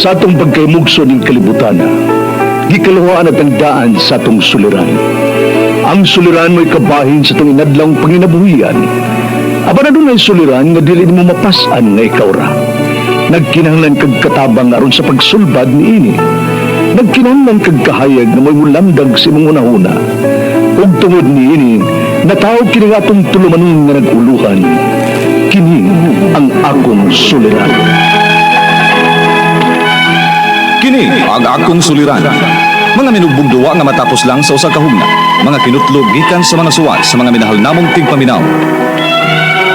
Sa atong pagkaymugso ng kalibutan, gikaluhaan at ang daan sa atong suliran. Ang suliran mo'y kabahin sa itong inadlang panginabuhian. Aba na doon ay suliran nga dili mo mapasan nga ikaw ra. Nagkinahanglan kag katabang aron sa pagsulbad ni ini. Nagkinahanglan kag kahayag na may mulamdag sa imong unahuna. Ug tungod ni ini, natawag kini nga atong tulumanon nga naguluhan. Kini ang akong suliran. Kini ang akong suliran. Mga minugbugduwa nga matapos lang sa usa ka hugna. Mga kinutlog gikan sa mga suwat sa mga minahal namong tigpaminaw.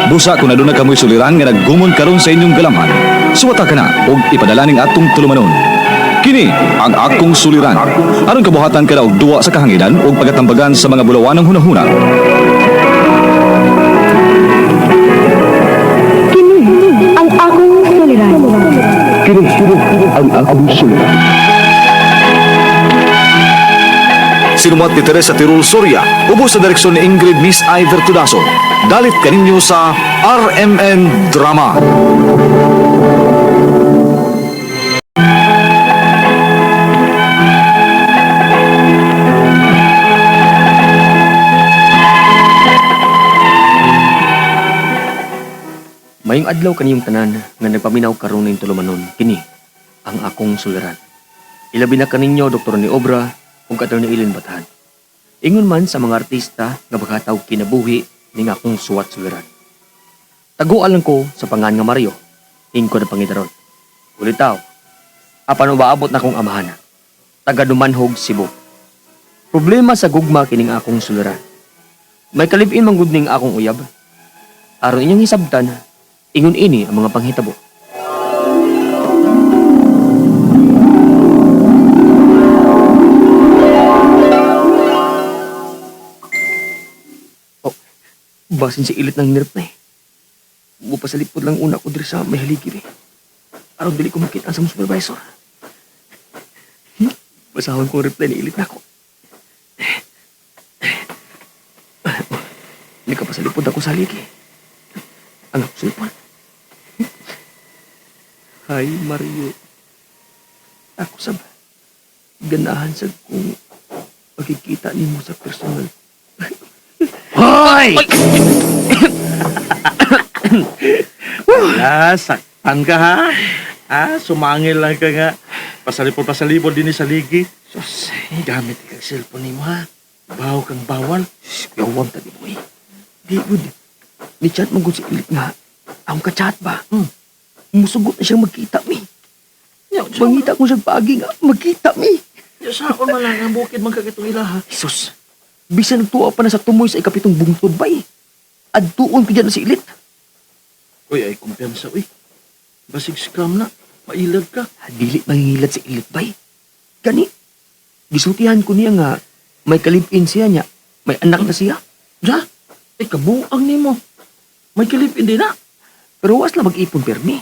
Busa kung aduna kamoy suliran nga naggumon karon sa inyong galamhan, suwata ka na ug ipadala ning atong tulumanon. Kini ang akong suliran. Aron kabuhatan ka na og duwa sa kahanginan ug pagatambagan sa mga bulawan ng hunahuna. Kini ang akong suliran. Kini ang akong suliran. Sinumat ni Teresa Tirul Soria, ubos sa direksyon ni Ingrid Miss Iver Tudaso. Dalit kaninyo sa RMN Drama. Mayong adlaw kaniyong tanan nga nagpaminaw karon ning tulumanon. Kini ang akong suliran. Ilabi na kaninyo Dr. ni Obra ug Atty. Ilin Batahan. Ingon man sa mga artista nga bagataw kinabuhi ning akong suwat suliran. Taguan lang ko sa pangan nga Mario, ingko na pangitaron. Ulitaw, apan ubaabot na kong amahana. Taga Dumanhog, Cebu. Problema sa gugma kining akong suliran. May kalipin man gud ning akong uyab. Aron inyong hisabtan, ingon ini ang mga panghitabo. Basin si ilit ng nirap na eh. Mupasalipod lang una ko diri sa may haligi eh. Araw dili ko makita sa mga supervisor. Basahon kong reply ni ilit na ako. Nagkapasalipod ako sa haligi. Ang ako sulpan. Hi, Mario. Ako sab. Ganahan sa kung makikita ni mo sa personal. Hoy! Saktan ka ha? Sumangil lang ka nga. Pasalipod din sa ligi. Sus, gamit kang cellphone ni mo ha. Bahaw kang bawal. Yawang tadi mo eh. Di good. Ni chat mo si ilit nga. Ang ka-chat ba? Musugot na siyang magkita mi. Mangita ko siyang pagi nga. Magkita mi. Sa ako man lang ang bukid man kagitong ilaha. Jesus. Bisan nagtuwa pa na sa tumoy sa ikapitong bungtod ba eh. Adtuon ko dyan na si ilit. Uy, ay kumpiyansa uy. Basig scam na. Mailag ka. Dili mangingilad si ilit ba eh. Gani. Gisultihan ko niya nga may kalipin siya niya. May anak na siya. Ja? Kabuang ni mo. May kilipin din na. Pero was lang mag-ipon permi.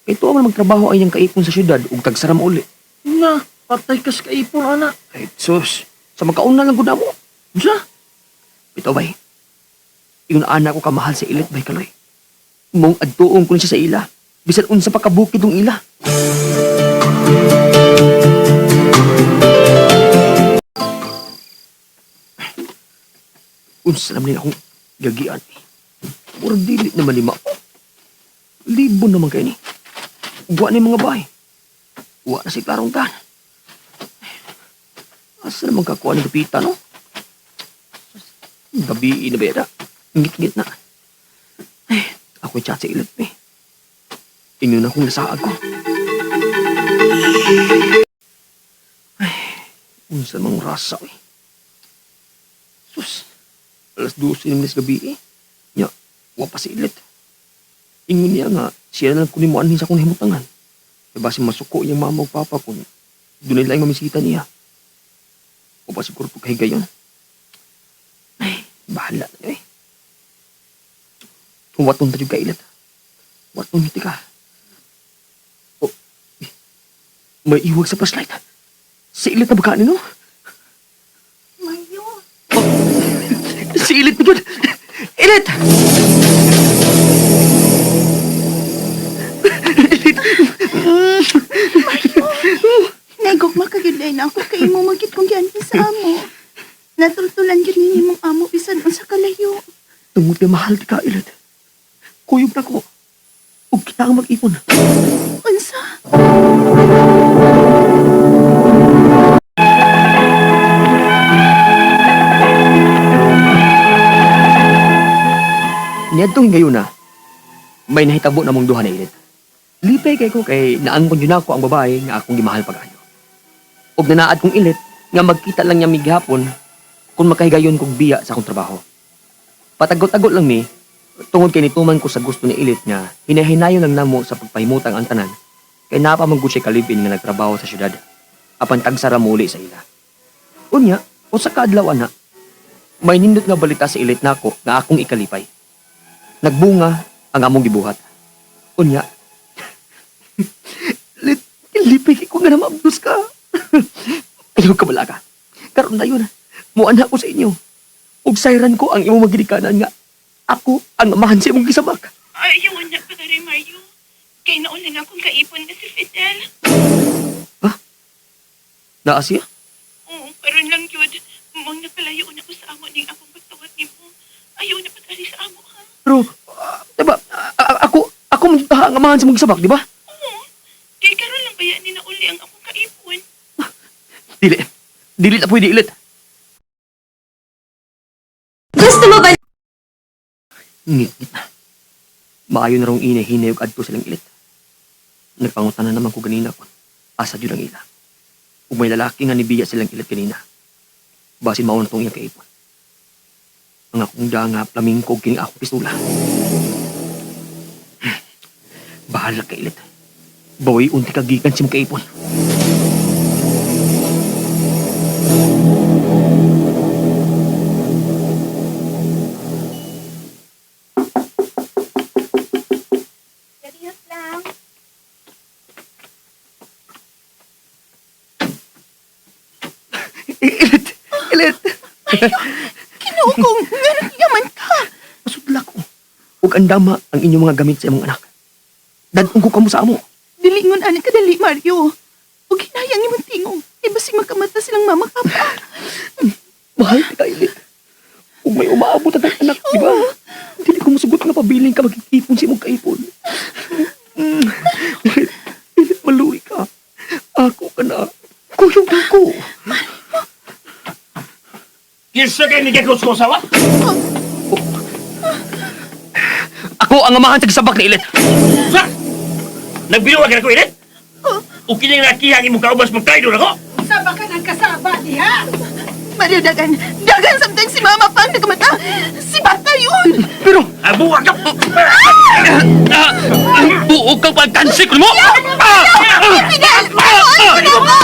Ito man magtrabaho ay niyang kaipon sa syudad ug tagsaram uli. Na, patay kas kaipon anak. Ay, sus. Sa magkauna lang gud mo. Ja? Ito bay. Yung anak ko kamahal sa ilit bay kaloy. Mong adtuong ko siya sa ila. Bisan unsa pa kabukid ng ila. Unsa naman akong gagian eh. Murag dili naman lima ko. Libo naman kayo ni. Buwa ni mga bahay. Buwa na si Klarong tan. Asa naman kakuha ng kapita, no? Gabi na ba yata? Ngit-ngit na. Ay, ako'y chat sa ilit eh. Inyo na akong nasaag ko. Ay, unsa namang rasa eh. Sus, alas 12 na gabi eh. Nya, wapa si ilit. Ingon niya nga, siya na lang kunimuan niya sa kong himutangan. E basi masuko yung mama o papa kung doon nila yung mamisita niya. O ba siguro pagkahiga yun? Ay, bahala na eh. Kung waton tayo ka ilit. Waton hindi ka. O, may iwag sa flashlight. Si ilit na baka no? Mayo. Oh, si ilit na yun! Ilit! Ilit! na ako kay imo magkit kung gianhin sa amo. Natultulan gyud ni imong amo bisan unsa kalayo. Tungod kay mahal ti ka, Ilit. Kuyog na ko. Ug kita ang mag-ipon. Unsa? Niadtong gayon na, may nahitabo na mong duha na Ilit. Lipay kay ko kay naangkon yun ako ang babae nga akong gimahal pag-ayo. Ug nanaad kong Ilit nga magkita lang niya mighapon kung makahigayon kog biya sa akong trabaho. Patagot-tagot lang mi, tungod kay nituman ko sa gusto ni Ilit nga hinahinayon lang namo sa pagpahimutang ang tanan kay napamanggut siya kalibin nga nagtrabaho sa syudad. Apan tagsara muli sa ila. Unya, usa ka adlaw ana, may nindot nga balita sa Ilit nako nga akong ikalipay. Nagbunga ang among gibuhat. Unya, lipay ko nga na maabdos ka. Ayaw ka bala ka. Karoon na yun, muana ko sa inyo. Ug sayran ko ang imong magidikanan nga ako ang amahan sa imong gisabak. Ayaw na pa na rin, Mario. Kay naulan akong kaipon na si Fidel. Naa siya? Oo, karon lang yun. Mong napalayo na ko sa amo ning akong pagtawad ni mo. Ayaw na patali sa amo, ha? Pero, diba, ako magitaha ang amahan sa imong gisabak, di ba? Oo. Kay karon lang baya ni nauli ang akong kaipon. Dili na pwede Ilit. Gusto mo ba? Ngit na. Maayo na rong inay-hinay ug adto silang Ilit. Nagpangutan na naman ko ganina kon. Asa jud ang ila. Ug may lalaki nga nibiya silang Ilit kanina. Basin mao na tong iyang kaipon. Ang akong danga flamingo ug kini akong pistola. Bahala ka Ilit. Bawi unti kagikan sim kaipon. Serious lang. Ilit! Kinukom, meron yaman ka. Masudla ko. Ug andama ang inyong mga gamit sa imong anak. Dadong ko kamo sa amo. Dilingon anak kadali, Mario. Huwag hinayang imong tingog. Ibasig magkamata silang mama ka pa. Mahal ka, Ilit. Kung may umaabot at ang anak, di ba? Hindi ko masugot nga pabiling ka magkikipon si mong kaipon. Ilit, maluwi ka. Ako ka na. Kuyog na ko. Kinsa kay ni Kuskosawa? Ako ang amahan sa gisabak ni Ilit. Sa! Nagbinuwa ka na ko, Ilit? O kining nakihang imong kaubas mong traitor ako? Saba ka ng kasaba, diha? Mario, dagan sometimes si mama pang nagkamata. Si Bata yun. Pero, Abuwa ka! buog kang pagtansik mo! Fidel! Ano mo?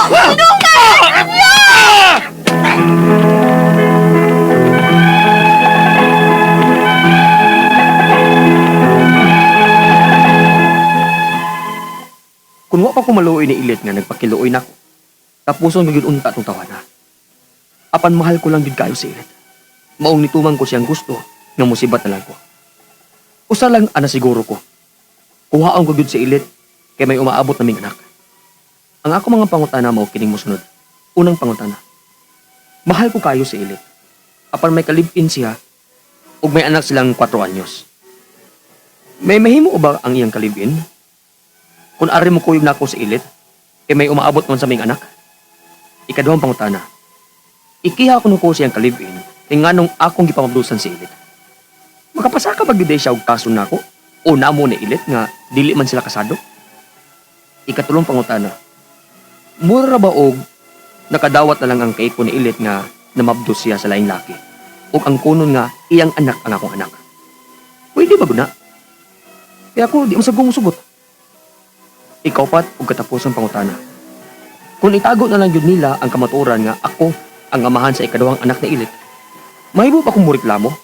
Kung wa pa ko maluoy ni Ilit nga nagpakiluoy na ko, tapuson magiging unta itong tawana. Apan mahal ko lang din kayo si Ilit. Maong nituman ko siyang gusto nga musibat na lang ko. Usa lang ana siguro ko. Kuhaon ko gud si Ilit kay may umaabot na ming anak. Ang ako mga pangutana mao kining mosunod. Unang pangutana. Mahal ko kayo si Ilit. Apan may kalibin siya ug may anak silang 4 anyos. May mahimo ba ang iyang kalibin? Kung ari mo kuyog na ako sa Ilit, kay may umaabot man sa ming anak. Ikaduhang pangutana. Ikiha ko nuko siyang kalibin, nganong akong gipamabdusan si Ilit. Makapasaka ba gyud siya og kaso nako? O namo ni Ilit nga dili man sila kasado? Ikatulong pangutana. Mura ba og nakadawat na lang ang kaipon ni Ilit nga namabdos siya sa laing laki? O ang kunon nga iyang anak ang akong anak? Pwede ba guna? Kaya ako di mo sagong musugot. Ikaw pat ug katapusang pangutana. Kung itago na lang yun nila ang kamaturan nga ako ang amahan sa ikaduhang anak ni Ilit, mahibo pa kong mureklamo?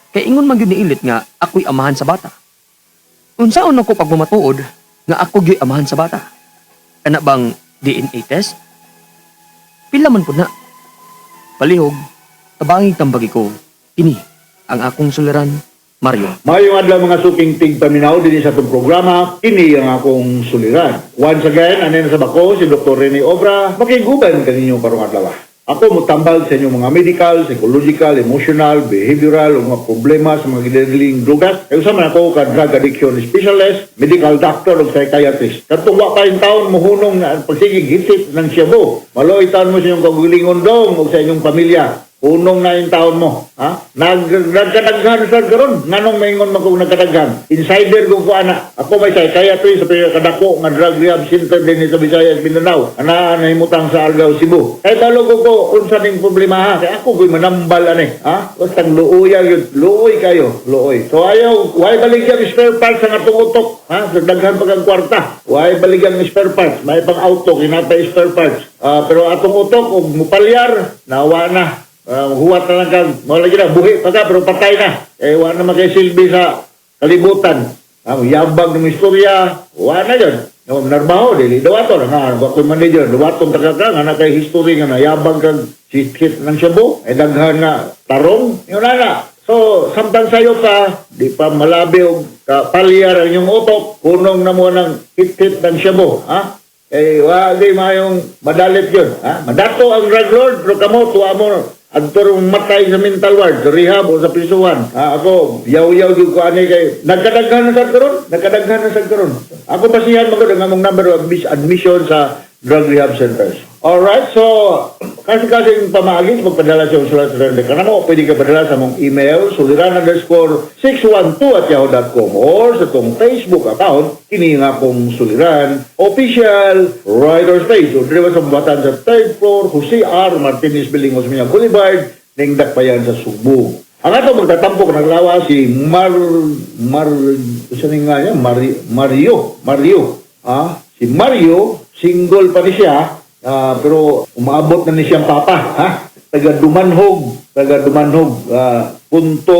Kay ingon man yun ni Ilit nga ako'y amahan sa bata. Unsaon ako pag bumatuod nga ako gyud amahan sa bata? Kana bang DNA test? Pila man po na. Palihog, tabanging tambagi ko, kini ang akong suliran Mario. Mayong adlaw mga suking tigpaminaw din sa itong programa, kini ang akong suliran. Once again, anin sa bako si Dr. Rene Obra, makiguban kaninyo karong adlaw. Ako mutambal sa inyong mga medical, psychological, emotional, behavioral, o mga problema sa mga ginadaling drugas. Kaya usama ako ka drug addiction specialist, medical doctor, o psychiatrist. Katong wa pa yung taon muhunong na pagsigig hisit ng Cebu. Maloy taon mo sa inyong kagulingon dong o sa inyong pamilya. Unong na yung taon mo, ha? Nagkadaghan sa karon, nganong maingon man kung nagkadaghan. Insider kung ko ana. Ako may psychiatrist sa pinakadako nga drug rehab center din sa Visayas, Mindanao. Ana nahimutang sa Argao, Cebu. Kaya talo ko unsa ning problema ha. Kaya ako ko'y manambal ani, ha? Bastang luoy yun. Luoy kayo, luoy. So ayaw, why baligyan spare parts sa atong utok, ha? So daghan pag ang kwarta. Why baligyan spare parts? May pang auto, kinapay spare parts. Pero atong utok, og mupalyar, nawa na. Huwat na lang kang, wala na, buhi pa ka, pero patay na. Wala na magkasilbi sa kalibutan. Yabang ng istorya, wala na yun. Narbaho, dili, dawaton. Ako'y manager, dawaton takaka, nga na kay history nga na, yabang kang hit ng Cebu, daghan nga tarong, yun na. So, samtang sayo pa, di pa malabi o palyar ang iyong utok, punong na mo ng hit ng Cebu, ha? Wala mayong madalit yun, ha? Madato ang drug lord, pero kamo, tuwa mo, anturong matay sa mental ward, sa rehab o sa prisuhan. Ako, yaw-yaw yung ko ani kay nagkadaghan na sa karon. Ako basihan magod ang among number of admission sa drug rehab centers. Alright, so kasi pamagis magpadala sa usulat sa rende kanamo, pwede ka padala sa mong email suliran_612@yahoo.com or sa tong Facebook account kini nga akong Suliran official writer's page. So dire sa batan sa 3rd floor Jose R. Martinez Building, Osmeña Boulevard, ning dakbayan sa Subo. Ang ato magtatampok naglawa si Mario. Si Mario, single pa ni siya. Pero umaabot na ni siyang papa, ha? Taga Dumanhog, punto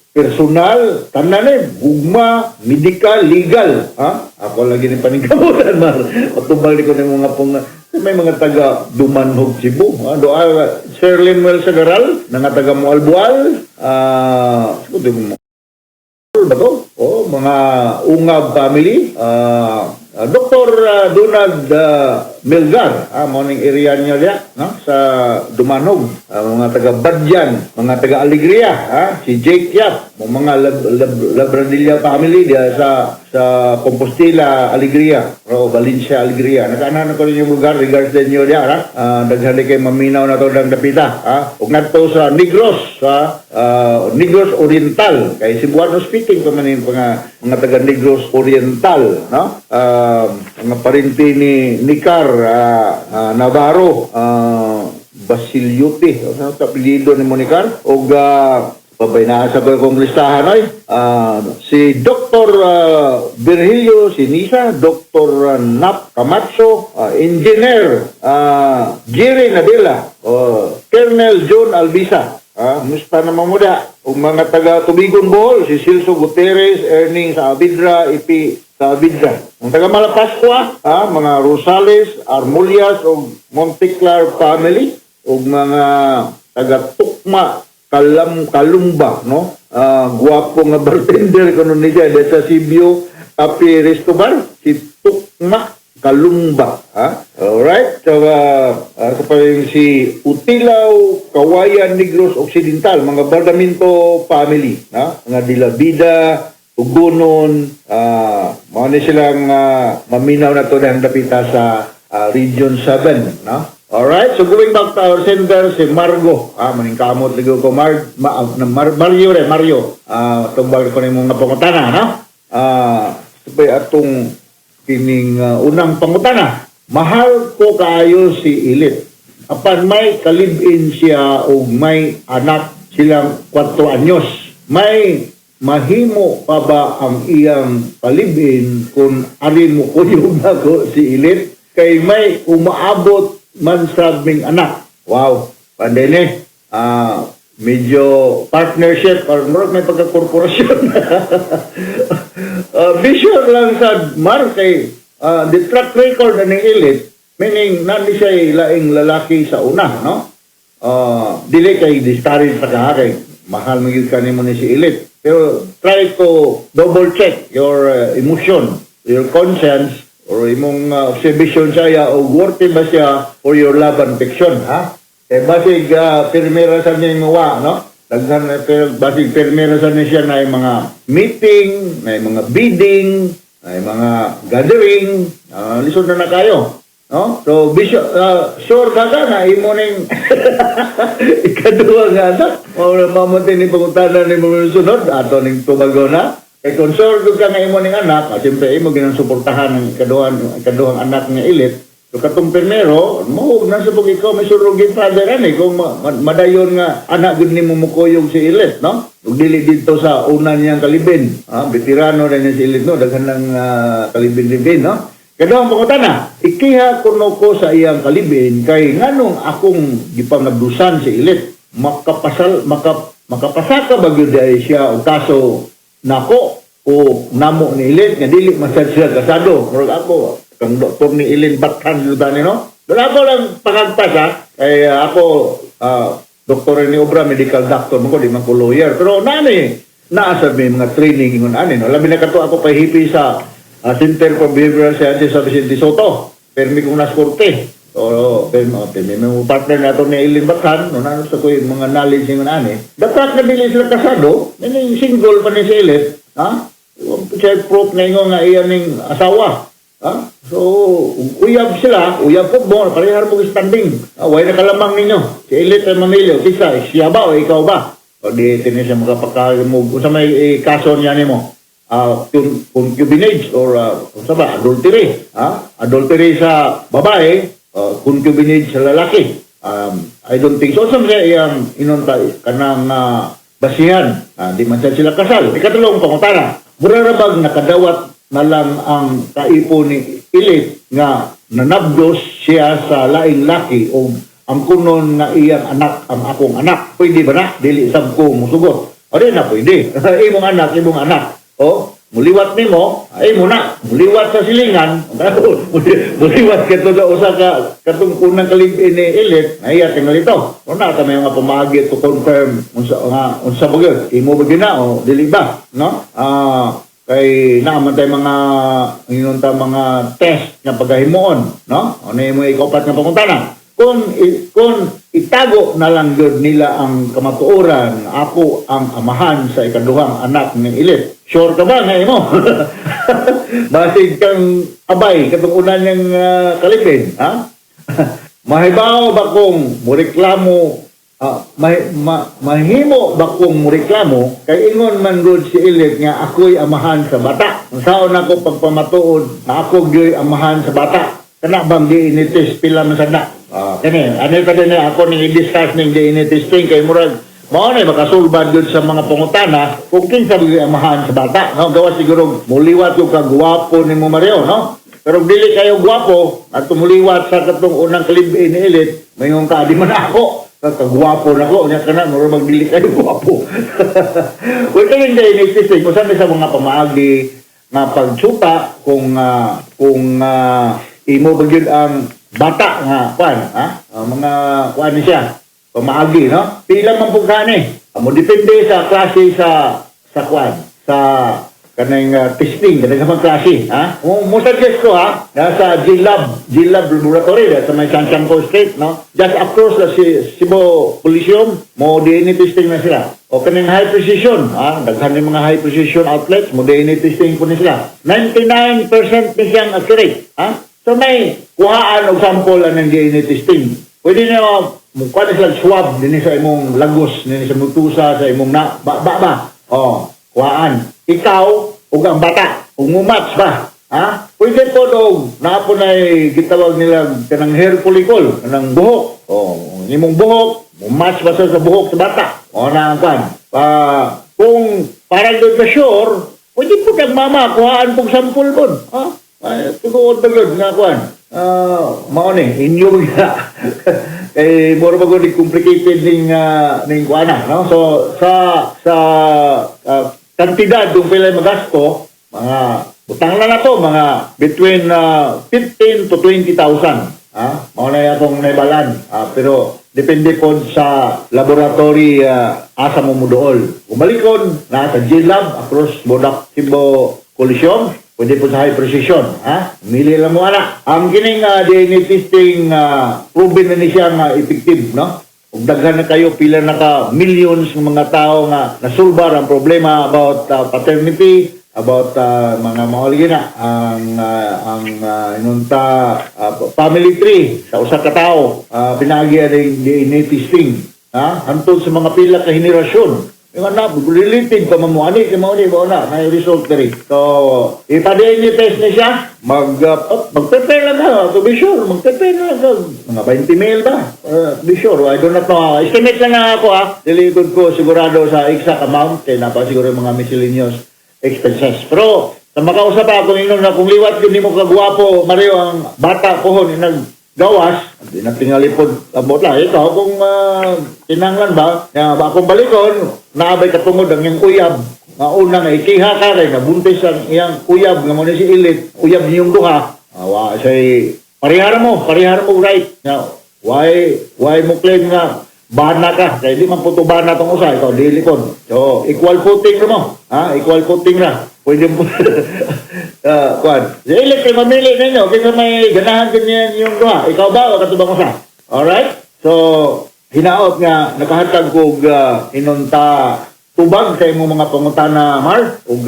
personal, tanan gugma, medical, legal, ha? Ako lagi ni paningkamutan, mar. Patubal ko ng mga pong, may mga taga Dumanhog, Cebu, ha? Doa, Sir Linwell Sagaral, nga taga Mualbual, mga Ungab family, Dr. Donald Melgar, morning area niya diya, no? Sa Dumanog, mga taga Badyan, mga taga Alegria, si Jake Yap, mga Labradilla family diya sa Compostela, Alegria, o Valencia, Alegria. Nakaanan ko rin yung lugar, regards din nyo diya, daghali kay maminaw na to ng dapita, ug ngadto sa Negros, Negros Oriental, kay Cebuano speaking pa man yung mga taga Negros Oriental, no? Mga parinti ni Nicar Navarro, Basiliote, ano sa apelyido ni Monicar, o pabaynaasa ko kong listahan ay si Dr. Virgilio Sinisa, Dr. Nap Camacho, Engineer Jerry Nadela, Colonel John Albisa, musta naman muda, o mga taga Tubigon Bohol, si Silso Gutierrez, Erning sa Abidra, Ipi sa Abidra. Ang taga Malapascua, mga Rosales, Armulias, o Monteclar family, o mga taga Tukma, Kalumba, no? Guwapo nga bartender ko nun niya, dahil sa Sibio, Kapi Restobar, si Tukma, Kalumba, alright? So, si Utilaw, Kawayan, Negros Occidental, mga Bardaminto family, mga Dilabida, Ugunon, mga silang maminaw na to ng dapita sa Region 7, no? Alright, so going back to our center, si Margo, maningkamot ligo ko, Mario, tumbal ko na yung mga pangutana, no? Sabay atong kining unang pangutana, mahal ko kayo si Ilit. Apan may kalibin siya o may anak silang 4 anyos. May mahimo pa ba ang iyang palibin kung ari mo ko yung ako si Ilit? Kay may umaabot man sabing anak. Wow, panday ni. Medyo partnership or may pagka-korporasyon. Vision lang sa kay the track record ng Ilit, meaning nani siya laing lalaki sa una, no? Dili kay discourage pa ka kay mahal mo yung kanimo ni si Ilit. Pero try to double check your emotion, your conscience, or imong observation siya o worthy ba siya for your love and affection, ha? Basig permira sa niya yung mawa, no? Daghan basig permira sa niya siya na yung mga meeting, na yung mga bidding, na yung mga gathering, lisod na kayo. No? So, sure ka na, imo ning ikaduha nga anak. Mamunti ni pangutanan ni mo sunod, ato ning tumago na. Kaya kung sure ka nga imo ning anak, siyempre imo ginasuportahan ng ikaduhang anak nga ilit. So, katong primero, mo, nasa pag ikaw may surugin father ani, kung madayon nga anak gud nimo mukuyog si ilit, no? Ug dili dito sa una niyang kalibin. Veterano na niya si ilit, no? Daghan ng kalibin-libin, no? Kada ang pangutana, ikiha kuno ko sa iyang kalibin kay nganong akong gipangabdusan si ilit. Makapasaka ba gyud ay siya o kaso nako o namo ni ilit nga dili man siya kasado. Murag ako kang doktor ni Ilin Bathan gyud ani, no? Doon ako lang pagagpasa kay ako doktor ni Obra, medical doctor mo ko, di man ko lawyer. Pero nani naasa may mga training ngon ani, no? Labi na kato ako pahipi sa Center for Behavioral Sciences sa Vicente Soto. Permi kong nasporte. So, may partner na ito ni Ilin Bathan, no, nano sa ko yung mga knowledge yung ani. Dapat na bilis sila kasado, may single pa ni si Ilin, ha? Siya proof na yung nga iyan ng asawa. Ha? So, uyab sila, uyab po mo, parehar mo standing. Huwag na kalamang ninyo. Si Ilin ay mamilyo, kisa, siya ba o ikaw ba? O di, tinis siya magkapagkalimog. Kung sa may kaso niya ni mo. Concubinage or adultery, adultery sa babae, concubinage sa lalaki. I don't think so. Sa mga inunta kanang basihan, di man sila kasal. Ikatulong pangutana, burarabag nakadawat na lang ang kaipo ni Ilit nga nanabdos siya sa laing laki o ang kunon nga iyang anak ang akong anak. Pwede ba na? Dili sab ko musugot. O di na pwede. Imong anak. O, muliwat nimo, ay muna, muliwat sa silingan, muliwat ka to sa usa ka katong unang kalibin ni Ilit, ay tingnan ito. Una ta may mga pamagi to confirm unsa bagay, imo ba gina o dili ba, no? Kay naman tay mga inunta mga test nga pagahimuon, no? Ano imo ikopat nga pangutana? Kung itago na lang yun nila ang kamatuoran, ako ang amahan sa ikaduhang anak ng Ilit. Sure ka ba nga mo? Basig kang abay, katong una niyang kalipin, ha? Mahibaw ba kung mureklamo, mahimo ba kung mureklamo, kay ingon man good si Ilit nga ako'y amahan sa bata. Saan ako pagpamatuod na ako gyo'y amahan sa bata? Kana bang DNA test pila man sana? Kani, ano pa din ako ning i-discuss ning DNA testing kay murag mao na makasulbad gyud sa mga pangutana kung kinsa gyud amahan sa bata, no? Gawas siguro muliwat yung kagwapo nimo Mario, no? Pero dili kayo gwapo at tumuliwat sa katong unang kalibin ni Ilit, mayong ka di man ako kagwapo na ko nya kana murag magdili kayo gwapo. Kung kayo DNA testing kung sa mga pamaagi nga pagsuta kung imo bagyod ang bata nga kwan, mga kwan ni siya pamaagi, no? Pila man pug kani mo depende sa klase sa kwan sa kanang testing kanang mga klase, mo suggest ko sa G-Lab laboratory sa may San Francisco State, no? Just across the Cebu Coliseum mo DNA testing na sila o kanang high precision, daghan ng mga high precision outlets mo DNA testing po ni sila 99% ni siyang accurate, so may kuhaan og sample ng DNA testing. Pwede nyo mukha na sila swab din sa imong lagos, din sa mutusa, sa imong na ba. Kuhaan. Ikaw ug ang bata, ug mumatch ba? Pwede po dog na po na gitawag nila kanang hair follicle, kanang buhok. Imong buhok, mumatch ba sa buhok sa bata? Na ang kan. Kung parang doon na sure, pwede po kang mama, kuhaan pong sample po. Tugood na good nga kuhan. Mao ni inyo nga. Kay mura ba gud complicated ning kuana, no? So sa kantidad kung pila magasto, mga utang na to mga between 15 to 20,000. Mao na akong naibalan. Pero depende po sa laboratory asa mo mudool. Umalikon na sa G-Lab across Bodak Tibo Coliseum, pwede po sa high precision. Ha? Mili lang mo ana. Ang kining DNA testing proven na ni siya nga effective, no? Ug daghan na kayo pila na ka millions ng mga tao nga nasulbar ang problema about paternity, about mga mauli na ang inunta family tree sa usa ka tawo, pinagi ang DNA testing, ha, hantod sa mga pila ka henerasyon. Yung anak, related pa mamuani, mauni ba na, may result na rin. So, ipa-DNA test na siya, mag-prepare lang ka, to be sure, mag-prepare lang ka, mga 20 mil ba? To be sure, I do not know, estimate lang na ako dilikod ko sigurado sa exact amount, kaya napasiguro yung mga miscellaneous expenses. Pero, sa makausap ako ninyo na kung liwat yun, di mo kagwapo, Mario, ang bata ko hon, gawas, hindi na tingalipod abot lang. Ikaw, kung tinanglan ba, akong balikon, naabay katungod ang iyang uyab. Nga una nga, ikiha ka rin, nabuntis ang iyang uyab, nga muna si Ilit, uyab niyong duha. Say, parihara mo right. Now, why mo claim nga, bana ka, kaya di man puto bana itong usa, ikaw, dilikod. So, equal footing mo, equal footing na. Pwede mo, kuwan. Si Ilit, kayo mamili ninyo, kaya may ganahan ganyan yung duha. Ikaw ba, o katubang usa? Alright? So, hinaot nga, nakahatag kog inunta tubag sa imong mga pangutana, Mar, ug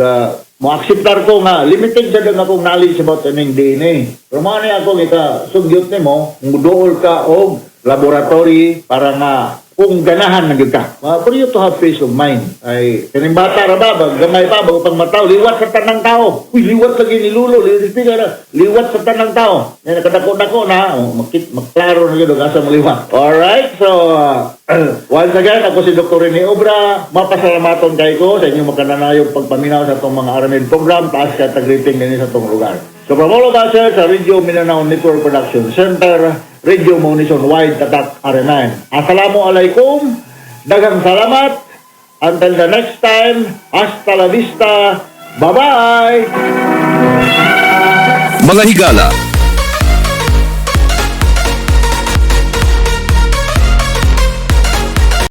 mo-akseptar ko nga, limited sa dang akong knowledge about aning DNA. Pero mga na akong ika-sugyot nimo, muduol ka og laboratory para nga kung ganahan na gyud ka. For you to have peace of mind. Ay, kaning bata ra ba, gamay pa, bago pang mataw, liwat sa tanang tao. Uy, liwat lagi ni Lulo, liwat sa tanang tao. Yan, nakadako-dako na, magklaro na yun, asa mo liwat. Alright, so, once again, ako si Dr. Rene Obra, mapasalamaton kay ko sa inyong makananayong pagpaminaw sa itong mga Aramid program, taas ka tag-rating din sa itong lugar. So, from all of us here sa Radio Mindanao Network Production Center, Radio Munition Wide Tatak R9. Assalamualaikum, daghang salamat, until the next time, hasta la vista, bye-bye! Mga higala,